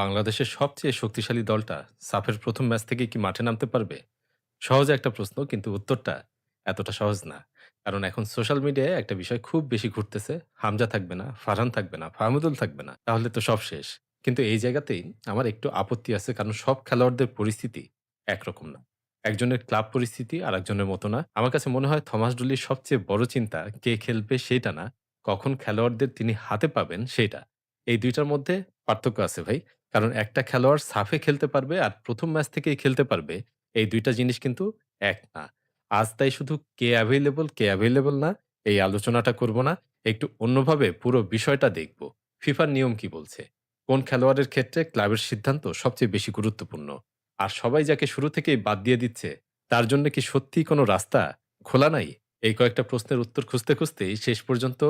বাংলাদেশের সবচেয়ে শক্তিশালী দলটা সাফের প্রথম ম্যাচ থেকেই কি মাঠে নামতে পারবে? সহজ একটা প্রশ্ন, কিন্তু উত্তরটা এতটা সহজ না। কারণ এখন সোশ্যাল মিডিয়ায় একটা বিষয় খুব বেশি ঘুরতেছে। হামজা থাকবে না, ফারহান থাকবে না, ফাহমিদুল থাকবে না। তাহলে তো সব শেষ। কিন্তু এই জায়গাতেই আমার একটু আপত্তি আছে, কারণ সব খেলোয়াড়দের পরিস্থিতি একরকম না। একজনের ক্লাব পরিস্থিতি আরেকজনের মতো না। আমার কাছে মনে হয় থমাস ডুলির সবচেয়ে বড় চিন্তা কে খেলবে সেইটা না, কখন খেলোয়াড়দের তিনি হাতে পাবেন সেইটা। এই ২ টার মধ্যে পার্থক্য আছে ভাই। কারণ একটা খেলোয়াড় সাফে খেলতে পারবে আর ১ম ম্যাচ থেকেই খেলতে পারবে, এই ২ টা জিনিস কিন্তু এক না। আজ তাই শুধু কে available, কে available না, এই আলোচনাটা করব না। একটু অন্যভাবে পুরো বিষয়টা দেখব। ফিফার নিয়ম কি বলছে? কোন খেলোয়াড়ের ক্ষেত্রে ক্লাবের সিদ্ধান্ত সবচেয়ে বেশি গুরুত্বপূর্ণ? আর সবাই যাকে শুরু থেকেই বাদ দিয়ে দিচ্ছে, তার জন্য কি সত্যিই কোনো রাস্তা খোলা নাই? এই কয়েকটা প্রশ্নের উত্তর খুঁজতে, খুঁজতেই শেষ পর্যন্ত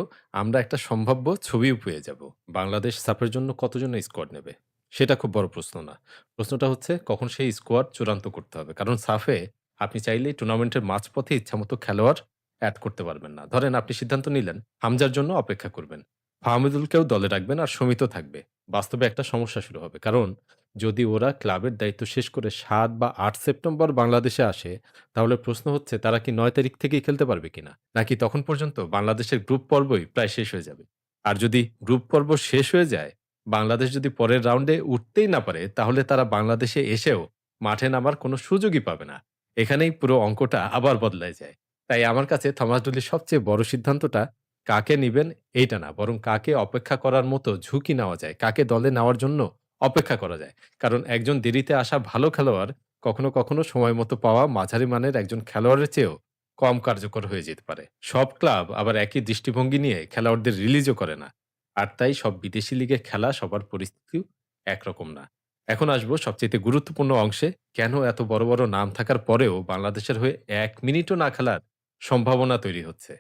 আমরা একটা সম্ভাব্য ছবিও পেয়ে যাব। বাংলাদেশ সাফের জন্য কতজনের স্কোয়াড নেবে? সেটা খুব বড় প্রশ্ন না। প্রশ্নটা হচ্ছে কখন সেই স্কোয়াড চূড়ান্ত করতে হবে। কারণ সাফে আপনি চাইলেই টুর্নামেন্টের মাঝপথে ইচ্ছামতো খেলোয়াড় এড করতে পারবেন না। ধরেন আপনি সিদ্ধান্ত নিলেন হামজার জন্য অপেক্ষা করবেন। ফাহমিদুলকেও দলে রাখবেন আর সমিতও থাকবে। বাস্তবে একটা সমস্যা শুরু হবে। কারণ যদি ওরা ক্লাবের দায়িত্ব শেষ করে ৭ বা ৮ সেপ্টেম্বর বাংলাদেশে আসে, তাহলে প্রশ্ন হচ্ছে তারা কি ৯ তারিখ থেকেই খেলতে পারবে কিনা? নাকি তখন পর্যন্ত বাংলাদেশের গ্রুপ পর্বই প্রায় শেষ হয়ে যাবে? আর যদি গ্রুপ পর্ব শেষ হয়ে যায়, বাংলাদেশ যদি পরের রাউন্ডে উঠতেই না পারে, তাহলে তারা বাংলাদেশে এসেও মাঠে নামার কোনো সুযোগই পাবে না। এখানেই পুরো অঙ্কটা আবার বদলায় যায়। তাই আমার কাছে থমাস ডুলির সবচেয়ে বড় সিদ্ধান্তটা কাকে নিবেন এইটা না, বরং কাকে অপেক্ষা করার মতো ঝুঁকি নেওয়া যায়, কাকে দলে নেওয়ার জন্য অপেক্ষা করা যায়। কারণ একজন দেরিতে আসা ভালো খেলোয়াড় কখনো, কখনো সময় মতো পাওয়া মাঝারি মানের একজন খেলোয়াড়ের চেয়েও কম কার্যকর হয়ে যেতে পারে। সব ক্লাব আবার একই দৃষ্টিভঙ্গি নিয়ে খেলোয়াড়দের রিলিজও করে না। আর তাই সব বিদেশি লিগে খেলা সবার পরিস্থিতিও একরকম না। এখন আসবো সবচাইতে গুরুত্বপূর্ণ অংশে, কেন এত বড়, বড় নাম থাকার পরেও বাংলাদেশের হয়ে ১ মিনিটও না খেলার সম্ভাবনা তৈরি হচ্ছে।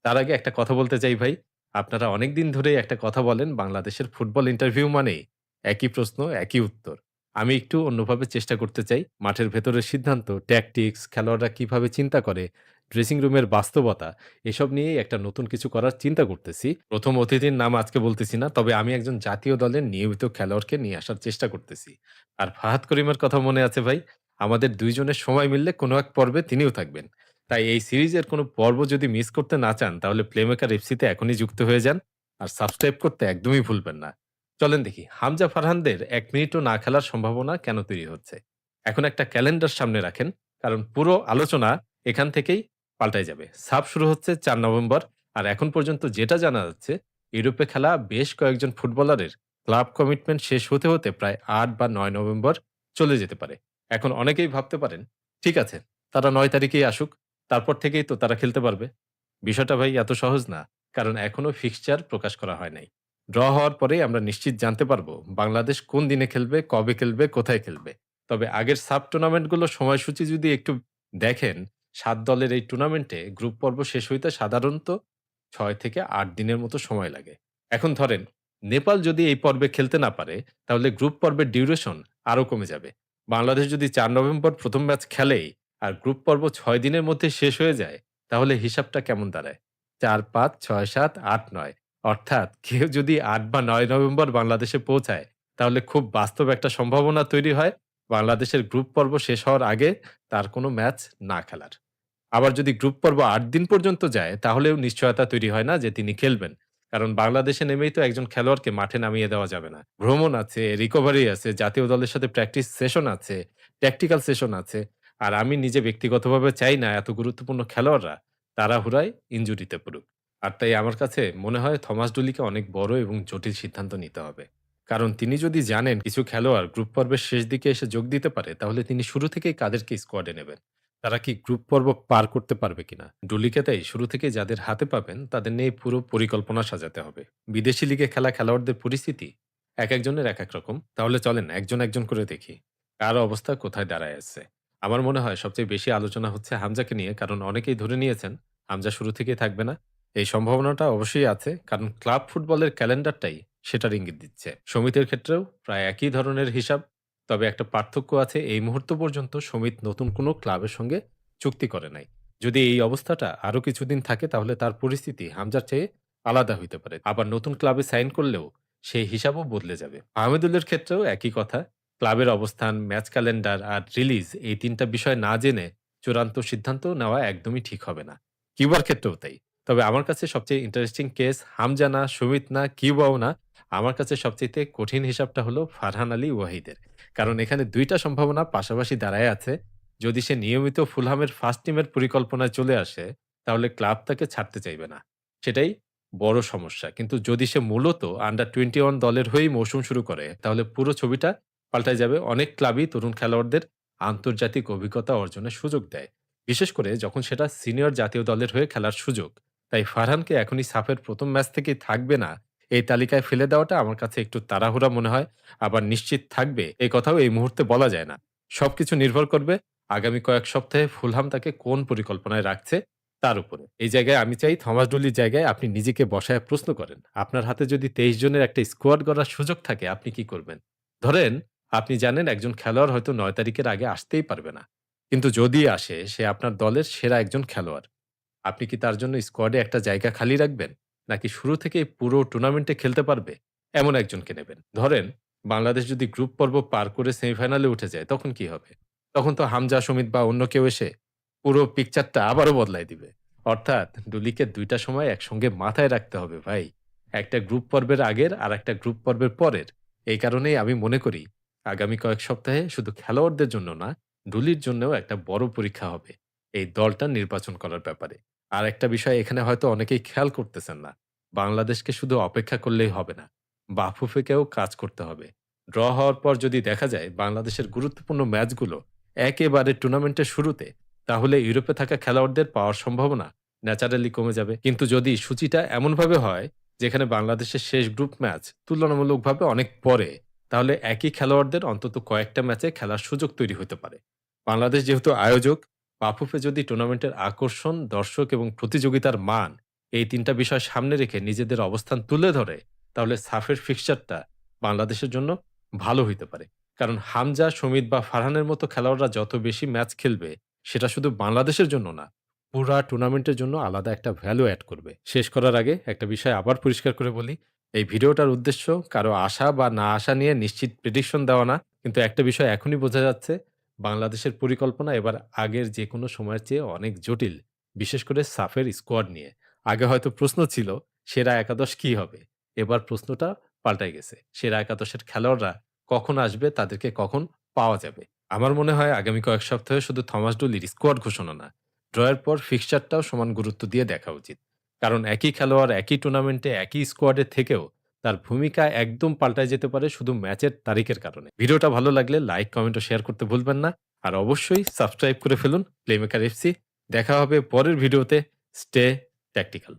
তার আগে একটা কথা বলতে চাই ভাই, আপনারা অনেকদিন ধরেই একটা কথা বলেন, বাংলাদেশের ফুটবল ইন্টারভিউ মানেই একই প্রশ্ন, একই উত্তর। আমি একটু অন্যভাবে চেষ্টা করতে চাই। মাঠের ভেতরের সিদ্ধান্ত, ট্যাকটিক্স, খেলোয়াড়রা কিভাবে চিন্তা করে, ড্রেসিং রুমের বাস্তবতা, এসব নিয়েই একটা নতুন কিছু করার চিন্তা করতেছি। ১ম অতিথির নাম আজকে বলতেছি না, তবে আমি একজন জাতীয় দলের নিয়মিত খেলোয়াড়কে নিয়ে আসার চেষ্টা করতেছি। আর ফাহাদ করিমের কথা মনে আছে ভাই? আমাদের ২ জনের সময় মিললে কোনো এক পর্বে তিনিও থাকবেন। তাই এই সিরিজের কোনো পর্ব যদি মিস করতে না চান, তাহলে প্লেমেকার এফসিতে এখনই যুক্ত হয়ে যান। আর সাবস্ক্রাইব করতে একদমই ভুলবেন না। চলেন দেখি হামজা ফারহানদের ১ মিনিটও না খেলার সম্ভাবনা কেন তৈরি হচ্ছে। এখন একটা ক্যালেন্ডার সামনে রাখেন, কারণ পুরো আলোচনা এখান থেকেই পাল্টায় যাবে। সাফ শুরু হচ্ছে ৪ নভেম্বর। আর এখন পর্যন্ত যেটা জানা যাচ্ছে, ইউরোপে খেলা বেশ কয়েকজন ফুটবলারের ক্লাব কমিটমেন্ট শেষ হতে, হতে প্রায় ৮ বা ৯ নভেম্বর চলে যেতে পারে। এখন অনেকেই ভাবতে পারেন, ঠিক আছে, তারা ৯ তারিখেই আসুক, তারপর থেকেই তো তারা খেলতে পারবে। বিষয়টা ভাই এত সহজ না। কারণ এখনো ফিক্সচার প্রকাশ করা হয় নাই। ড্র হওয়ার পরেই আমরা নিশ্চিত জানতে পারবো বাংলাদেশ কোন দিনে খেলবে, কবে খেলবে, কোথায় খেলবে। তবে আগের সাব টুর্নামেন্টগুলোর সময়সূচি যদি একটু দেখেন, ৭ দলের এই টুর্নামেন্টে গ্রুপ পর্ব শেষ হইতে সাধারণত ৬ থেকে ৮ দিনের মতো সময় লাগে। এখন ধরেন নেপাল যদি এই পর্বে খেলতে না পারে, তাহলে গ্রুপ পর্বের ডিউরেশন আরো কমে যাবে। বাংলাদেশ যদি ৪ নভেম্বর ১ম ম্যাচ খেলেই আর গ্রুপ পর্ব ৬ দিনের মধ্যে শেষ হয়ে যায়, তাহলে হিসাবটা কেমন দাঁড়ায়? ৪, ৫, ৬, ৭, ৮, ৯। অর্থাৎ কেউ যদি ৮ বা ৯ নভেম্বর বাংলাদেশে পৌঁছায়, তাহলে খুব বাস্তব একটা সম্ভাবনা তৈরি হয় বাংলাদেশের গ্রুপ পর্ব শেষ হওয়ার আগে তার কোনো ম্যাচ না খেলার। আবার যদি গ্রুপ পর্ব ৮ দিন পর্যন্ত যায়, তাহলেও নিশ্চয়তা তৈরি হয় না যে তিনি খেলবেন। কারণ বাংলাদেশে নেমেই তো একজন খেলোয়াড়কে মাঠে নামিয়ে দেওয়া যাবে না। ভ্রমণ আছে, রিকভারি আছে, জাতীয় দলের সাথে প্র্যাকটিস সেশন আছে, ট্যাকটিক্যাল সেশন আছে। আর আমি নিজে ব্যক্তিগতভাবে চাই না এত গুরুত্বপূর্ণ খেলোয়াড়রা তাড়াহুড়ায় ইনজুরিতে পড়ুক। আর তাই আমার কাছে মনে হয় থমাস ডুলিকে অনেক বড় এবং জটিল সিদ্ধান্ত নিতে হবে। কারণ তিনি যদি জানেন কিছু খেলোয়াড় গ্রুপ পর্বের শেষ দিকে এসে যোগ দিতে পারে, তাহলে তিনি শুরু থেকেই কাদেরকে স্কোয়াডে নেবেন? তারা কি গ্রুপ পর্ব পার করতে পারবে কিনা? ডুলিকে তাই শুরু থেকেই যাদের হাতে পাবেন তাদের নিয়ে পুরো পরিকল্পনা সাজাতে হবে। বিদেশি লিগে খেলা খেলোয়াড়দের পরিস্থিতি একেকজনের একেক রকম। তাহলে চলেন একজন, একজন করে দেখি কার অবস্থা কোথায় দাঁড়ায় আছে। আমার মনে হয় সবচেয়ে বেশি আলোচনা হচ্ছে হামজাকে নিয়ে, কারণ অনেকেই ধরে নিয়েছেন হামজা শুরু থেকেই থাকবে না। এই সম্ভাবনাটা অবশ্যই আছে, কারণ ক্লাব ফুটবলের ক্যালেন্ডারটাই সেটার ইঙ্গিত দিচ্ছে। সমিতির ক্ষেত্রেও প্রায় একই ধরনের হিসাব। তবে একটা পার্থক্য আছে, এই মুহূর্ত পর্যন্ত সমিত নতুন কোনো ক্লাবের সঙ্গে চুক্তি করে নাই। যদি এই অবস্থাটা আরো কিছুদিন থাকে, তাহলে তার পরিস্থিতি হামজার চেয়ে আলাদা হইতে পারে। আবার নতুন ক্লাবে সাইন করলেও সেই হিসাবও বদলে যাবে। আহমেদুলের ক্ষেত্রেও একই কথা। ক্লাবের অবস্থান, ম্যাচ ক্যালেন্ডার আর রিলিজ এই ৩ টা বিষয় না জেনে চূড়ান্ত সিদ্ধান্ত নেওয়া একদমই ঠিক হবে না। কিউবার ক্ষেত্রেও তাই। তবে আমার কাছে সবচেয়ে ইন্টারেস্টিং কেস হামজা না, সুমিত না, কিউবাও না। আমার কাছে সবচাইতে কঠিন হিসাবটা হলো ফারহান আলী ওয়াহিদের। কারণ এখানে ২ টা সম্ভাবনা পাশাপাশি দাঁড়ায় আছে। যদি সে নিয়মিত ফুলহামের ফার্স্ট টিমের পরিকল্পনায় চলে আসে, তাহলে ক্লাব তাকে ছাড়তে চাইবে না। সেটাই বড় সমস্যা। কিন্তু যদি সে মূলত আন্ডার 21 দলের হয়েই মৌসুম শুরু করে, তাহলে পুরো ছবিটা পাল্টায় যাবে। অনেক ক্লাবই তরুণ খেলোয়াড়দের আন্তর্জাতিক অভিজ্ঞতা অর্জনের সুযোগ দেয়। বিশেষ করে যখন সেটা সিনিয়র জাতীয় দলের হয়ে খেলার সুযোগ। তাই ফারহানকে এখনই সাফের ১ম ম্যাচ থেকেই থাকবে না, এই তালিকায় ফেলে দেওয়াটা আমার কাছে একটু তাড়াহুড়া মনে হয়। আবার নিশ্চিত থাকবে এই কথাও এই মুহূর্তে বলা যায় না। সবকিছু নির্ভর করবে আগামী কয়েক সপ্তাহে ফুলহাম তাকে কোন পরিকল্পনায় রাখছে তার উপরে। এই জায়গায় আমি চাই থমাস ডুলির জায়গায় আপনি নিজেকে বসায় প্রশ্ন করেন। আপনার হাতে যদি ২৩ জনের একটা স্কোয়াড গড়ার সুযোগ থাকে আপনি কি করবেন? ধরেন আপনি জানেন একজন খেলোয়াড় হয়তো ৯ তারিখের আগে আসতেই পারবে না। কিন্তু যদি আসে সে আপনার দলের সেরা একজন খেলোয়াড়। আপনি কি তার জন্য স্কোয়াডে একটা জায়গা খালি রাখবেন? নাকি শুরু থেকেই পুরো টুর্নামেন্টে খেলতে পারবে এমন একজনকে নেবেন? ধরেন বাংলাদেশ যদি গ্রুপ পর্ব পার করে সেমিফাইনালে উঠে যায় তখন কি হবে? তখন তো হামজা, সমিত বা অন্য কেউ এসে পুরো পিকচারটা আবারও বদলায় দিবে। অর্থাৎ ডুলিকে ২ টা সময় একসঙ্গে মাথায় রাখতে হবে ভাই। একটা গ্রুপ পর্বের আগের আর একটা গ্রুপ পর্বের পরের। এই কারণেই আমি মনে করি আগামী কয়েক সপ্তাহে শুধু খেলোয়াড়দের জন্য না, ডুলির জন্যও একটা বড় পরীক্ষা হবে এই দলটা নির্বাচন করার ব্যাপারে। আর একটা বিষয় এখানে হয়তো অনেকেই খেয়াল করতেছেন না। বাংলাদেশকে শুধু অপেক্ষা করলেই হবে না। বাফুফেকেও কাজ করতে হবে। ড্র হওয়ার পর যদি দেখা যায় বাংলাদেশের গুরুত্বপূর্ণ ম্যাচগুলো একেবারে টুর্নামেন্টের শুরুতে, তাহলে ইউরোপে থাকা খেলোয়াড়দের পাওয়ার সম্ভাবনা ন্যাচারালি কমে যাবে। কিন্তু যদি সূচিটা এমনভাবে হয় যেখানে বাংলাদেশের শেষ গ্রুপ ম্যাচ তুলনামূলকভাবে অনেক পরে, তাহলে একই খেলোয়াড়দের অন্তত কয়েকটা ম্যাচে খেলার সুযোগ তৈরি হতে পারে। বাংলাদেশ যেহেতু আয়োজক, বাফুফে যদি টুর্নামেন্টের আকর্ষণ, দর্শক এবং প্রতিযোগিতার মান এই ৩ টা বিষয় সামনে রেখে নিজেদের অবস্থান তুলে ধরে, তাহলে সাফের ফিক্সচারটা বাংলাদেশের জন্য ভালো হইতে পারে। কারণ হামজা, সমিত বা ফারহানের মতো খেলোয়াড়রা যত বেশি ম্যাচ খেলবে, সেটা শুধু বাংলাদেশের জন্য না, পুরা টুর্নামেন্টের জন্য আলাদা একটা ভ্যালু এড করবে। শেষ করার আগে একটা বিষয় আবার পরিষ্কার করে বলি, এই ভিডিওটার উদ্দেশ্য কারো আশা বা না আশা নিয়ে নিশ্চিত প্রেডিকশন দেওয়া না। কিন্তু একটা বিষয় এখনই বোঝা যাচ্ছে, বাংলাদেশের পরিকল্পনা এবার আগের যেকোনো সময়ের চেয়ে অনেক জটিল। বিশেষ করে সাফের স্কোয়াড নিয়ে। আগে হয়তো প্রশ্ন ছিল, সেরা একাদশ কি হবে? এবার প্রশ্নটা পাল্টায় গেছে। সেরা একাদশের খেলোয়াড়রা কখন আসবে, তাদেরকে কখন পাওয়া যাবে? আমার মনে হয় আগামী কয়েক সপ্তাহে শুধু থমাস ডুলির স্কোয়াড ঘোষণা না, ড্রয়ের পর ফিক্সচারটাও সমান গুরুত্ব দিয়ে দেখা উচিত। কারণ একই খেলোয়াড় একই টুর্নামেন্টে একই স্কোয়াডে থেকেও তার ভূমিকা একদম পাল্টায় যেতে পারে শুধু ম্যাচের তারিখের কারণে। ভিডিওটা ভালো লাগলে লাইক, কমেন্ট ও শেয়ার করতে ভুলবেন না। আর অবশ্যই সাবস্ক্রাইব করে ফেলুন প্লেমেকার এফসি। দেখা হবে পরের ভিডিওতে। Stay tactical.